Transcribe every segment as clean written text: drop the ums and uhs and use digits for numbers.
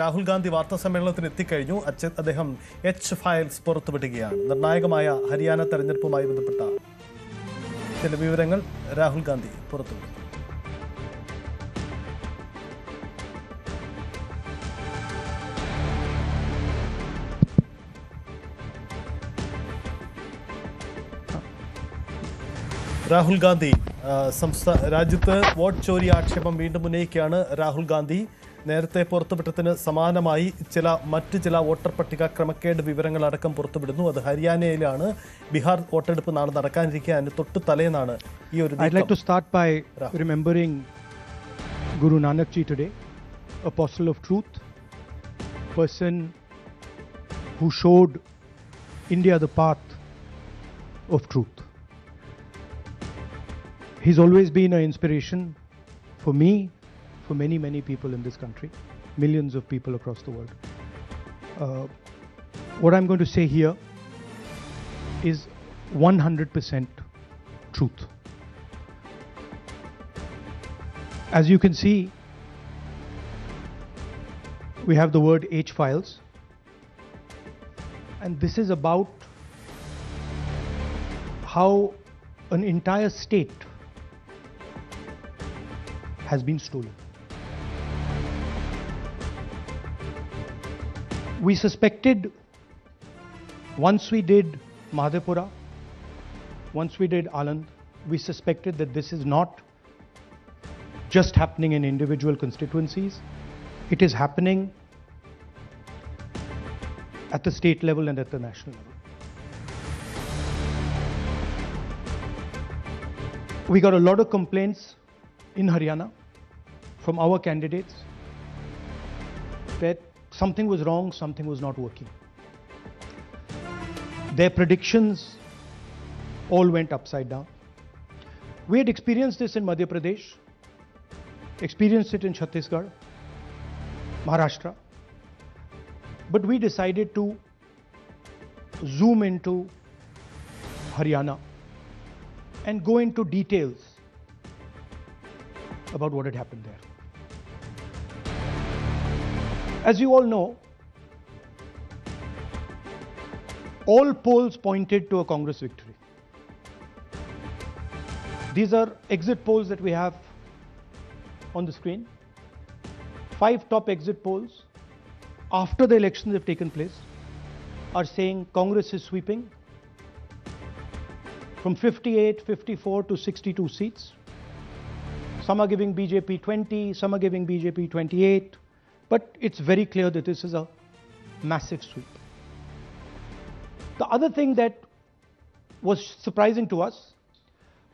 Rahul Gandhi വാർത്താ സമ്മേളനത്തിന് എത്തിക്കഴിഞ്ഞു. അദ്ദേഹം എച്ച് ഫയൽസ് പുറത്തുവിടുകയാണ്. നിർണായകമായ ഹരിയാന തെരഞ്ഞെടുപ്പുമായി ബന്ധപ്പെട്ട ചില വിവരങ്ങൾ രാഹുൽ ഗാന്ധി പുറത്തുവിടുന്നു. രാഹുൽ ഗാന്ധി രാജ്യത്ത് വോട്ട് ചോരി ആക്ഷേപം വീണ്ടും ഉന്നയിക്കുകയാണ്. രാഹുൽ ഗാന്ധി നേരത്തെ പുറത്തുവിട്ടതിന് സമാനമായി മറ്റ് ചില വോട്ടർ പട്ടിക ക്രമക്കേട് വിവരങ്ങളടക്കം പുറത്തുവിടുന്നു. അത് ഹരിയാനയിലാണ്. ബിഹാർ വോട്ടെടുപ്പ് നാളെ നടക്കാനിരിക്കുക. അതിന് തൊട്ട് തലേന്നാണ് ഈ ഒരു. I'd like to start by remembering Guru Nanak Ji today, apostle of truth, person who showed India the path of truth. He's always been an inspiration for me, for many people in this country, millions of people across the world. What I'm going to say here is 100% truth. As you can see, we have the word H files, and this is about how an entire state has been stolen. We suspected, once we did Madhepura, once we did Aland, we suspected that this is not just happening in individual constituencies, it is happening at the state level and at the national level. We got a lot of complaints in Haryana from our candidates that something was wrong, something was not working. Their predictions all went upside down. We had experienced this in Madhya Pradesh, experienced it in Chhattisgarh, Maharashtra, but we decided to zoom into Haryana and go into details about what had happened there. As you all know, all polls pointed to a Congress victory. These are exit polls that we have on the screen. 5 top exit polls after the elections have taken place are saying Congress is sweeping from 58, 54 to 62 seats. Some are giving BJP 20, some are giving BJP 28, but it's very clear that this is a massive sweep. The other thing that was surprising to us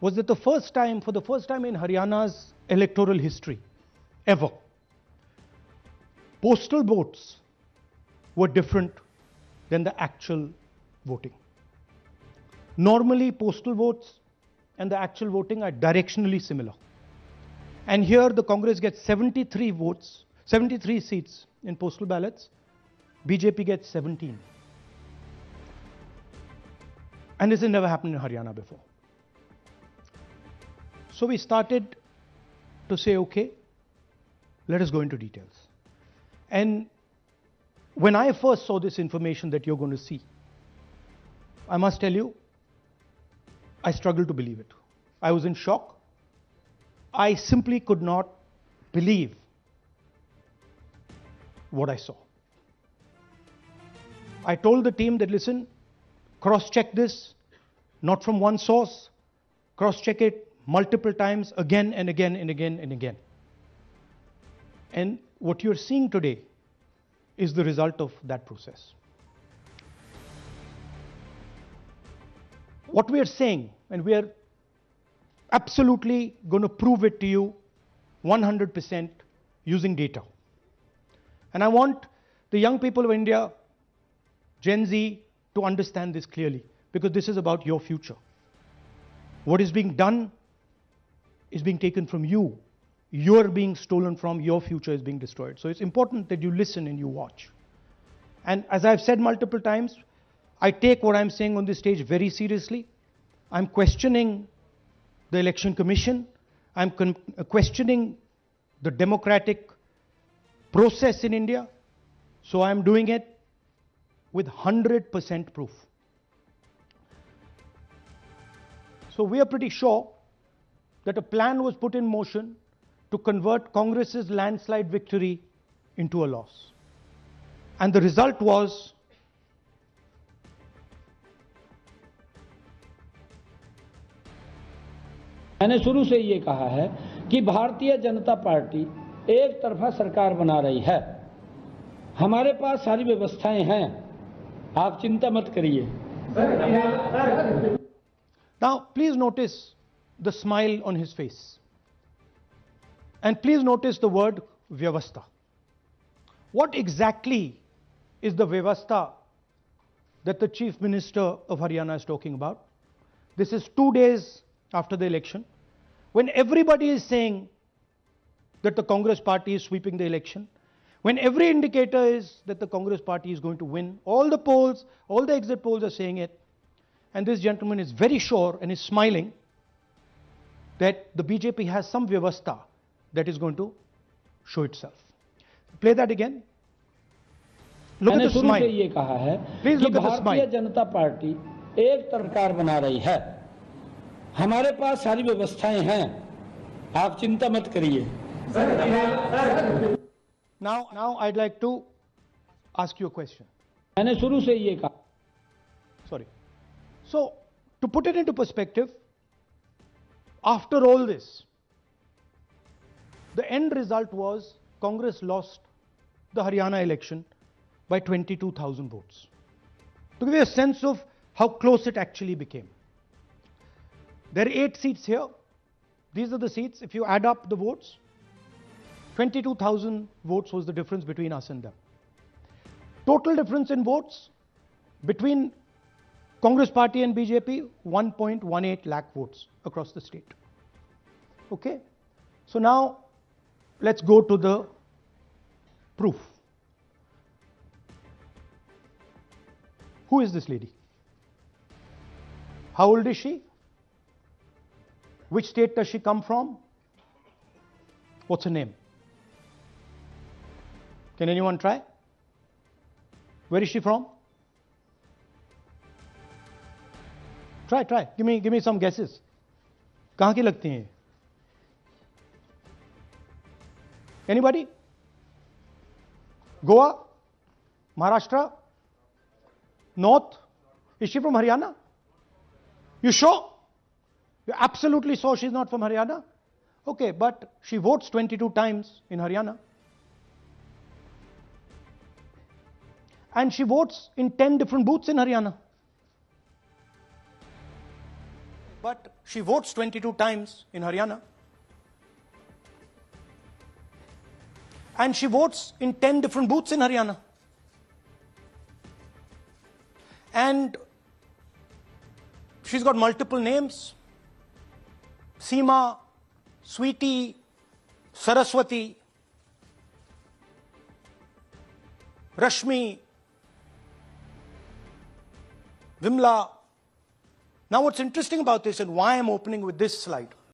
was that for the first time in Haryana's electoral history ever, postal votes were different than the actual voting. Normally, postal votes and the actual voting are directionally similar. And here the Congress gets 73 votes, 73 seats in postal ballots. BJP gets 17. And this has never happened in Haryana before. So we started to say, okay, let us go into details. And when I first saw this information that you're going to see, I must tell you, I struggled to believe it. I was in shock. I simply could not believe what I saw. I told the team that, listen, cross-check this, not from one source, cross-check it multiple times, again and again and again and again. And what you're seeing today is the result of that process. What we are saying, and we are absolutely going to prove it to you 100% using data. And I want the young people of India, Gen Z, to understand this clearly, because this is about your future. What is being done is being taken from you. You're being stolen from, your future is being destroyed. So it's important that you listen and you watch. And as I've said multiple times, I take what I'm saying on this stage very seriously. I'm questioning the Election Commission. I'm questioning the democratic process in India. So I am doing it with 100% proof. So we are pretty sure that a plan was put in motion to convert Congress's landslide victory into a loss. And the result was मैंने शुरू से ये कहा है कि Bharatiya Janata party एक तरफा सरकार बना रही है। हमारे पास सारी व्यवस्थाएं हैं, आप चिंता मत करिए। Now please notice the smile on his face. And please notice the word vyavastha. What exactly is the vyavastha that the Chief Minister of Haryana is talking about? This is 2 days after the election, when everybody is saying that the Congress party is sweeping the election, when every indicator is that the Congress party is going to win, all the polls, all the exit polls are saying it, and this gentleman is very sure and is smiling that the BJP has some vyavastha that is going to show itself. Play that again. Look at the smile. मैंने शुरू से ये कहा है कि Bharatiya Janata party एक सरकार बना रही है। हमारे पास सारी व्यवस्थाएं हैं, आप चिंता मत करिए। Now I'd like to ask you a question. मैंने शुरू से ये कहा। Sorry. So, to put it into perspective, after all this, the end result was Congress lost the Haryana election by 22,000 votes. To give you a sense of how close it actually became. There are 8 seats here. These are the seats. If you add up the votes, 22,000 votes was the difference between us and them. Total difference in votes between Congress party and BJP, 1.18 lakh votes across the state. Okay? So now, let's go to the proof. Who is this lady? How old is she? Which state does she come from? What's her name? Can anyone try? Where is she from? Try. Give me some guesses. कहाँ की लगती हैं? Anybody? Goa? Maharashtra? North? Is she from Haryana? You sure? You're absolutely sure she's not from Haryana? Okay, but she votes 22 times in Haryana. And she votes in 10 different booths in Haryana. But she votes 22 times in Haryana. And she votes in 10 different booths in Haryana. And she's got multiple names. Seema, Sweetie, Saraswati, Rashmi, Vimla. Now what's interesting about this and why I'm opening with this slide